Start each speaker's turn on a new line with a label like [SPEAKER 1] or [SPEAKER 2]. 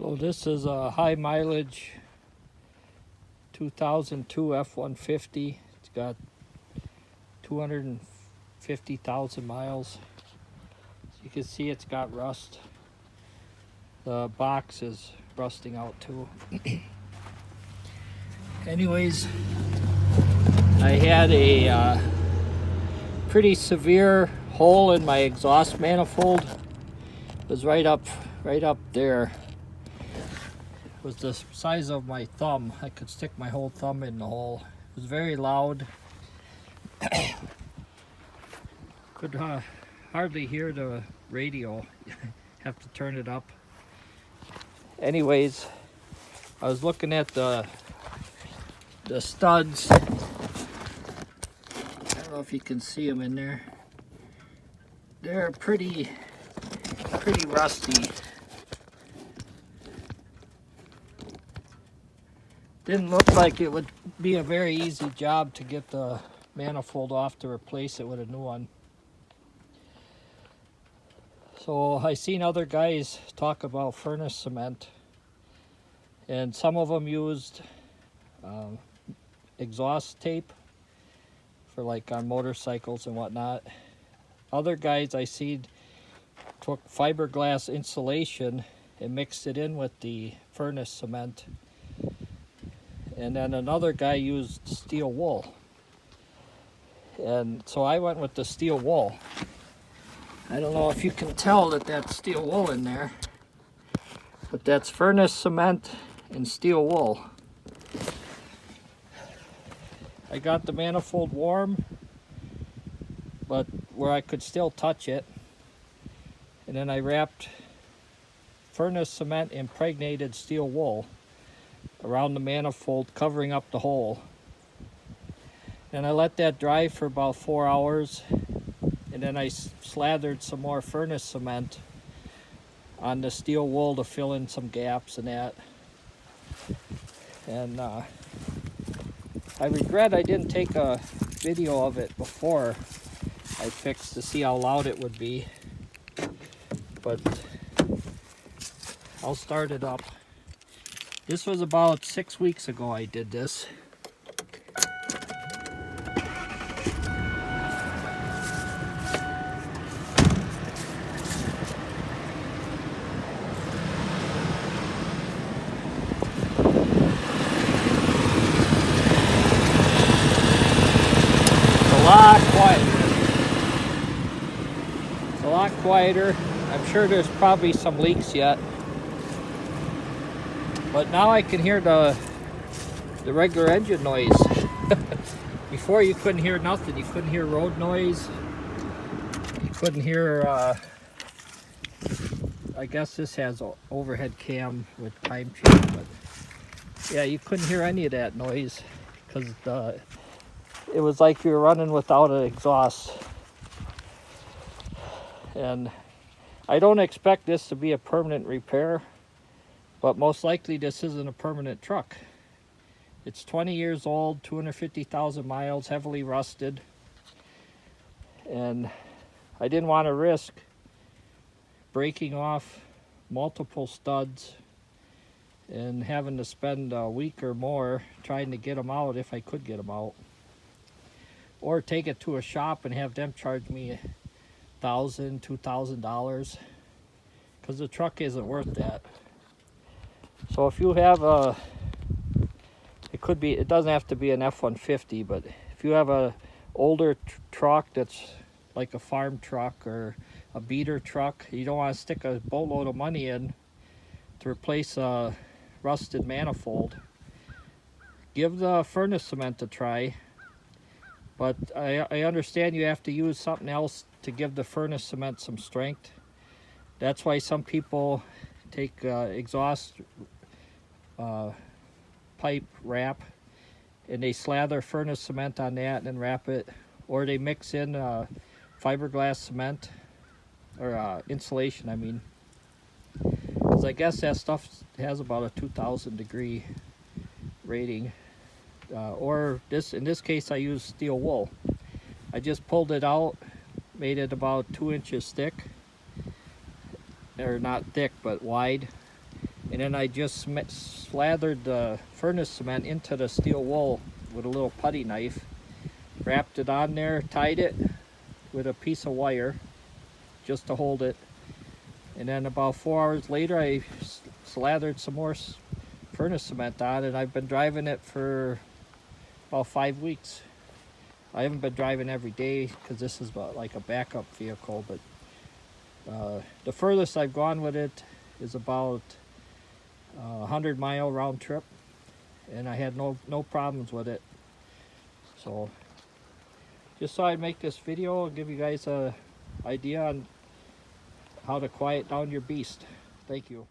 [SPEAKER 1] So this is a high mileage 2002 F-150. It's got 250,000 miles. As you can see, it's got rust. The box is rusting out too. Anyways, I had a pretty severe hole in my exhaust manifold. It was right up there. It was the size of my thumb. I could stick my whole thumb in the hole. It was very loud. Could hardly hear the radio. Have to turn it up. Anyways, I was looking at the studs. I don't know if you can see them in there. They're pretty rusty. Didn't look like it would be a very easy job to get the manifold off to replace it with a new one. So I seen other guys talk about furnace cement, and some of them used exhaust tape for like on motorcycles and whatnot. Other guys I seen took fiberglass insulation and mixed it in with the furnace cement. And then another guy used steel wool. And so I went with the steel wool. I don't know if you can tell that that's steel wool in there, but that's furnace cement and steel wool. I got the manifold warm, but where I could still touch it. And then I wrapped furnace cement impregnated steel wool around the manifold, covering up the hole. And I let that dry for about 4 hours, and then I slathered some more furnace cement on the steel wool to fill in some gaps and that. And I regret I didn't take a video of it before I fixed to see how loud it would be, but I'll start it up. This was about 6 weeks ago I did this. It's a lot quieter. I'm sure there's probably some leaks yet. But now I can hear the regular engine noise. Before you couldn't hear nothing. You couldn't hear road noise. You couldn't hear, I guess this has an overhead cam with time change, but yeah, you couldn't hear any of that noise because it was like you were running without an exhaust. And I don't expect this to be a permanent repair, but most likely this isn't a permanent truck. It's 20 years old, 250,000 miles, heavily rusted. And I didn't want to risk breaking off multiple studs and having to spend a week or more trying to get them out if I could get them out. Or take it to a shop and have them charge me $1,000, $2,000, because the truck isn't worth that. So if you have it doesn't have to be an F-150, but if you have a older truck that's like a farm truck or a beater truck, you don't want to stick a boatload of money in to replace a rusted manifold. Give the furnace cement a try, but I understand you have to use something else to give the furnace cement some strength. That's why some people take exhaust pipe wrap and they slather furnace cement on that and then wrap it, or they mix in fiberglass cement or insulation, I mean, because I guess that stuff has about a 2,000 degree rating. Or in this case I used steel wool. I just pulled it out, made it about 2 inches thick, or not thick but wide, and then I just slathered the furnace cement into the steel wool with a little putty knife, wrapped it on there, tied it with a piece of wire just to hold it, and then about 4 hours later I slathered some more furnace cement on, and I've been driving it for about 5 weeks. I haven't been driving every day because this is like a backup vehicle, but the furthest I've gone with it is about 100-mile round trip, and I had no problems with it. So just thought I'd make this video and give you guys a idea on how to quiet down your beast. Thank you.